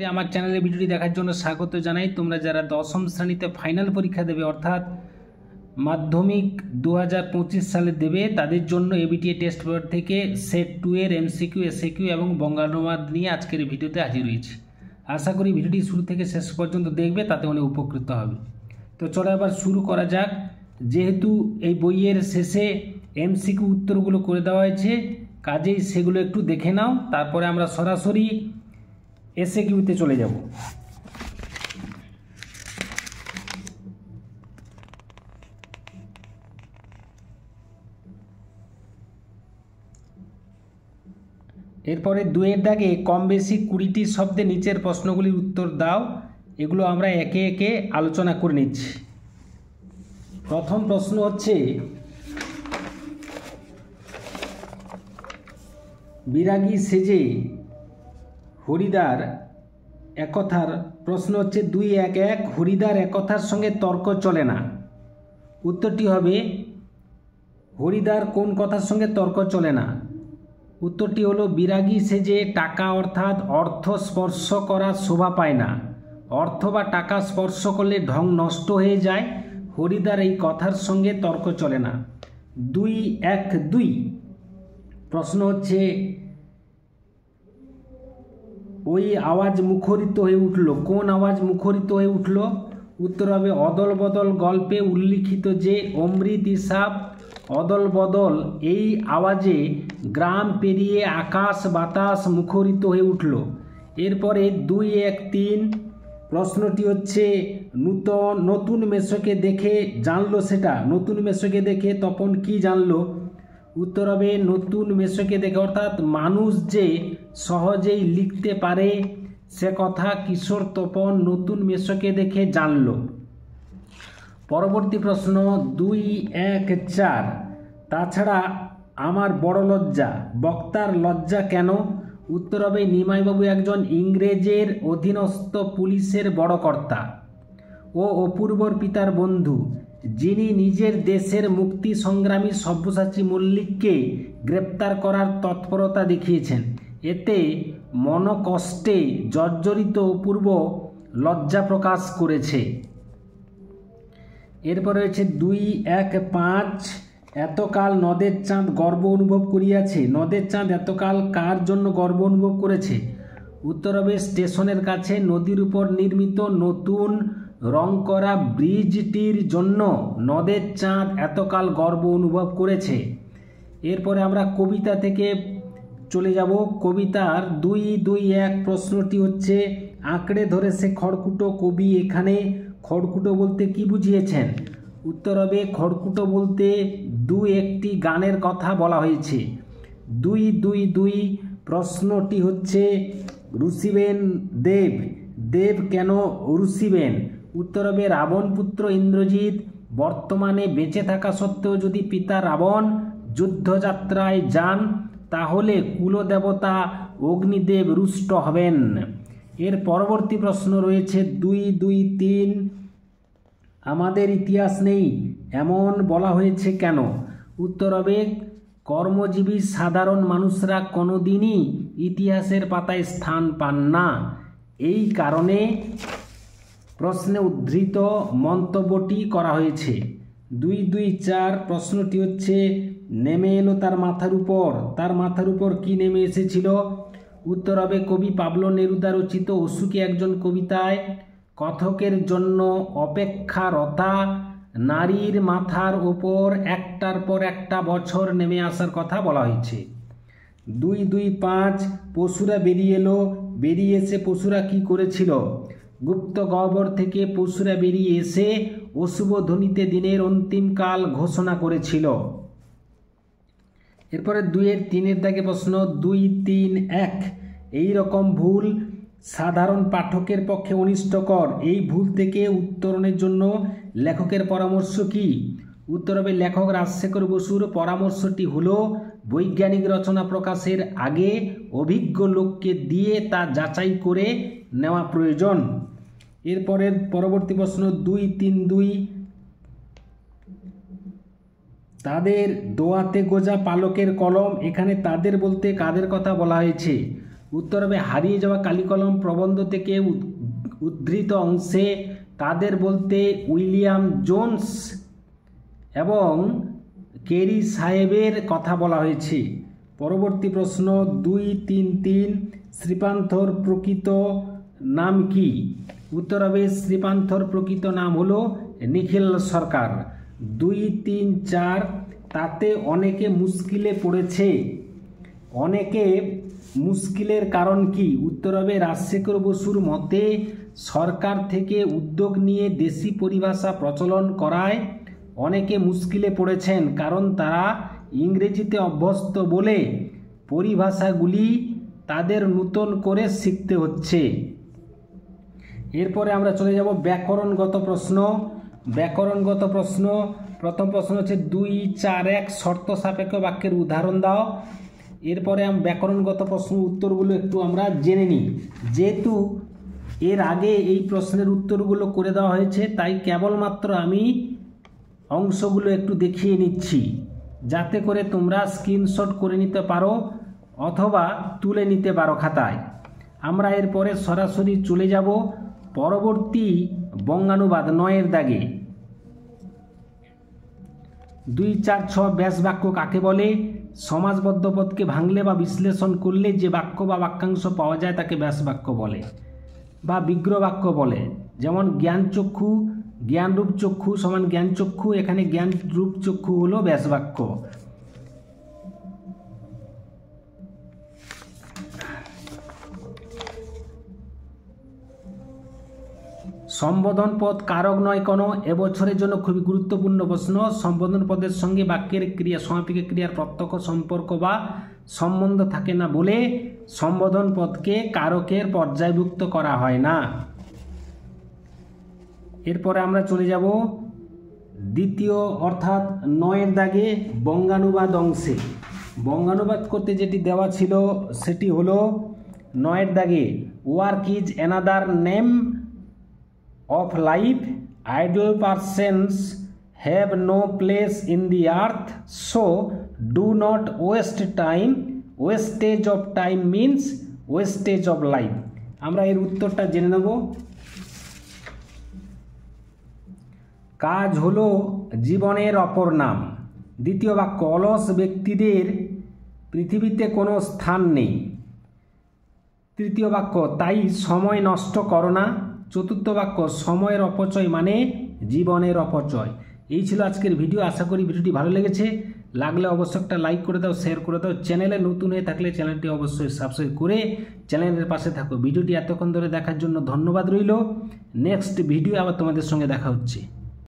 আমার চ্যানেলে ভিডিওটি দেখার জন্য স্বাগত জানাই। তোমরা যারা দশম শ্রেণীতে ফাইনাল পরীক্ষা দেবে অর্থাৎ মাধ্যমিক 2025 সালে দেবে তাদের জন্য এবিটিএ টেস্ট পেপার থেকে সেট 2 এর এমসিকিউ এসএকিউ এবং বঙ্গানুবাদ নিয়ে আজকের ভিডিওতে হাজির হয়েছি। আশা করি ভিডিওটি শুরু থেকে শেষ পর্যন্ত দেখবে, তাতে অনেক উপকৃত হবে। তো চলো এবার শুরু করা যাক। যেহেতু এই বইয়ের শেষে এমসিকিউ উত্তরগুলো করে দেওয়া হয়েছে, কাজেই সেগুলো একটু দেখে নাও, তারপরে আমরা সরাসরি এসএকিউতে চলে যাব। এরপরে 2 এর দাগে কম বেশি 20টি শব্দে নিচের প্রশ্নগুলির উত্তর দাও। এগুলো আমরা একে একে আলোচনা করে নিচ্ছি। প্রথম প্রশ্ন হচ্ছে, বিরাগী সেজে হরিদার একথার প্রশ্ন হচ্ছে 2-1-1 হরিদার একথার সঙ্গে তর্ক চলে না। উত্তরটি হবে হরিদার কোন কথার সঙ্গে তর্ক চলে না? উত্তরটি হলো বিরাগী সেজে টাকা অর্থাৎ অর্থ স্পর্শ করার শোভা পায় না। অর্থ বা টাকা স্পর্শ করলে ঢং নষ্ট হয়ে যায়। হরিদার এই কথার সঙ্গে তর্ক চলে না। 2-1-2 প্রশ্ন হচ্ছে, ওই আওয়াজ মুখরিত হয়ে উঠল। কোন আওয়াজ মুখরিত হয়ে উঠল? উত্তর হবে অদল বদল গল্পে উল্লিখিত যে অমৃত ইসাব অদল বদল, এই আওয়াজে গ্রাম পেরিয়ে আকাশ বাতাস মুখরিত হয়ে উঠল। এরপরে 2-1-3 প্রশ্নটি হচ্ছে, নতুন মেসোকে দেখে জানলো সেটা। নতুন মেসোকে দেখে তপন কি জানলো? উত্তর হবে নতুন মেসোকে দেখে অর্থাৎ মানুষ যে সহজেই লিখতে পারে সে কথা কিশোর তপন নতুন মেসোকে দেখে জানল। পরবর্তী প্রশ্ন 2-1-4 তাছাড়া আমার বড় লজ্জা, বক্তার লজ্জা কেন? উত্তর হবে নিমাইবাবু একজন ইংরেজের অধীনস্থ পুলিশের বড় কর্তা ও অপূর্বর পিতার বন্ধু, যিনি নিজের দেশের মুক্তি সংগ্রামী সব্যসাচী মল্লিককে গ্রেপ্তার করার তৎপরতা দেখিয়েছেন। এতে মনকষ্টে জর্জরিত অপূর্ব লজ্জা প্রকাশ করেছে। এরপরে হচ্ছে 2-1-5 এতকাল নদের চাঁদ গর্ব অনুভব করিয়াছে। নদের চাঁদ এতকাল কার জন্য গর্ব অনুভব করেছে? উত্তর হবে স্টেশনের কাছে নদীর উপর নির্মিত নতুন রং করা ব্রিজটির জন্য নদের চাঁদ এতকাল গর্ব অনুভব করেছে। এরপরে আমরা কবিতা থেকে চলে যাব। কবিতার 2-2-1 প্রশ্নটি হচ্ছে, আঁকড়ে ধরে সে খড়কুটো, কবি এখানে খড়কুটো বলতে কি বুঝিয়েছেন? উত্তর হবে খড়কুটো বলতে 2-1টি গানের কথা বলা হয়েছে। 2-2-2 প্রশ্নটি হচ্ছে, রুষিবেন দেব, দেব কেন রুষিবেন? উত্তর হবে রাবণপুত্র ইন্দ্রজিৎ বর্তমানে বেঁচে থাকা সত্ত্বেও যদি পিতা রাবণ যুদ্ধযাত্রায় যান তাহলে কুলদেবতা অগ্নিদেব রুষ্ট হবেন। এর পরবর্তী প্রশ্ন রয়েছে 2-2-3 আমাদের ইতিহাস নেই এমন বলা হয়েছে কেন? উত্তর হবে কর্মজীবী সাধারণ মানুষরা কোনোদিনই ইতিহাসের পাতায় স্থান পান না। এই কারণে প্রশ্নে উদ্ধৃত মন্তব্যটি করা হয়েছে। 2-2-4 প্রশ্নটি হচ্ছে, নেমে এলো তার মাথার উপর। তার মাথার উপর কি নেমে এসেছিল? উত্তর হবে কবি পাবলো নেরুদা রচিত অসুখী একজন কবিতায় কথকের জন্য অপেক্ষারতা নারীর মাথার ওপর একটার পর একটা বছর নেমে আসার কথা বলা হয়েছে। 2-2-5 পশুরা বেরিয়ে এলো। বেরিয়ে এসে পশুরা কি করেছিল? গুপ্ত গহ্বর থেকে পশুরা বেরিয়ে এসে অশুভ ধ্বনিতে দিনের অন্তিমকাল ঘোষণা করেছিল। এরপরে 2-3 দাগে প্রশ্ন 2-3-1 এই রকম ভুল সাধারণ পাঠকের পক্ষে অনিষ্টকর। এই ভুল থেকে উত্তরণের জন্য লেখকের পরামর্শ কি? উত্তর হবে লেখক রাজশেখর বসুর পরামর্শটি হলো বৈজ্ঞানিক রচনা প্রকাশের আগে অভিজ্ঞ লোককে দিয়ে তা যাচাই করে নেওয়া প্রয়োজন। এরপরের পরবর্তী প্রশ্ন 2-3-2 তাদের দোয়াতে গোজা পালকের কলম। এখানে তাদের বলতে কাদের কথা বলা হয়েছে? উত্তর হবে হারিয়ে যাওয়া কালিকলম প্রবন্ধ থেকে উদ্ধৃত অংশে তাদের বলতে উইলিয়াম জোন্স এবং কেরি সাহেবের কথা বলা হয়েছে। পরবর্তী প্রশ্ন 2-3-3 শ্রীপান্থর প্রকৃত নাম কি? উত্তর হবে শ্রীপান্থর প্রকৃত নাম হলো নিখিল সরকার। 2-3-4 তাতে অনেকে মুশকিলে পড়েছে। অনেকে মুশকিলের কারণ কি? উত্তর হবে রাজশেখর বসুর মতে সরকার থেকে উদ্যোগ নিয়ে দেশি পরিভাষা প্রচলন করায় অনেকে মুশকিলে পড়েছেন, কারণ তারা ইংরেজিতে অভ্যস্ত বলে পরিভাষাগুলি তাদের নতুন করে শিখতে হচ্ছে। এরপরে আমরা চলে যাব ব্যাকরণগত প্রশ্ন। ব্যাকরণগত প্রশ্ন, প্রথম প্রশ্ন হচ্ছে 2-4-1 শর্ত সাপেক্ষ বাক্যের উদাহরণ দাও। এরপরে ব্যাকরণগত প্রশ্ন উত্তরগুলো একটু আমরা জেনে নিই। যেহেতু এর আগে এই প্রশ্নের উত্তরগুলো করে দেওয়া হয়েছে, তাই কেবলমাত্র আমি অংশগুলো একটু দেখিয়ে নিচ্ছি, যাতে করে তোমরা স্ক্রিনশট করে নিতে পারো অথবা তুলে নিতে পারো খাতায়। আমরা এরপরে সরাসরি চলে যাব পরবর্তী বঙ্গানুবাদ 9-এর দাগে। 2-4-6 ব্যাস বাক্য কাকে বলে? সমাসবদ্ধ পদকে ভাঙলে বা বিশ্লেষণ করলে যে বাক্য বা বাক্যাংশ পাওয়া যায় তাকে ব্যাস বাক্য বলে বা বিগ্রহ বাক্য বলে। যেমন জ্ঞানচক্ষু, জ্ঞানরূপ চক্ষু সমান জ্ঞানচক্ষু, এখানে জ্ঞানরূপ চক্ষু হলো ব্যাস বাক্য। সম্বোধন পদ কারক নয় কোনো এবছরের জন্য খুবই গুরুত্বপূর্ণ প্রশ্ন। সম্বোধন পদের সঙ্গে বাক্যের ক্রিয়া সমাপিক ক্রিয়ার প্রত্যক্ষ সম্পর্ক বা সম্বন্ধ থাকে না বলে সম্বোধন পদকে কারকের পর্যায়ভুক্ত করা হয় না। এরপরে আমরা চলে যাব দ্বিতীয় অর্থাৎ 9-এর দাগে বঙ্গানুবাদ অংশে। বঙ্গানুবাদ করতে যেটি দেওয়া ছিল সেটি হলো 9-এর দাগে work is another name of life, idle persons have no place in the earth, so do not waste time. Wastage of time means wastage of life. আমরা এর উত্তরটা জেনে নেব। কাজ হলো জীবনের অপর নাম। দ্বিতীয় বাক্য অলস ব্যক্তিদের পৃথিবীতে কোনো স্থান নেই। তৃতীয় বাক্য তাই সময় নষ্ট করো না। চতুর্থ বাক্য সময়ের অপচয় মানে জীবনের অপচয়। এই ছিল আজকের ভিডিও। আশা করি ভিডিওটি ভালো লেগেছে। লাগলে অবশ্যই একটা লাইক করে দাও, শেয়ার করে দাও। চ্যানেলে নতুন হয়ে থাকলে চ্যানেলটি অবশ্যই সাবস্ক্রাইব করে চ্যানেলের পাশে থাকো। ভিডিওটি এতক্ষণ ধরে দেখার জন্য ধন্যবাদ রইল। নেক্সট ভিডিও আবার তোমাদের সঙ্গে দেখা হচ্ছে।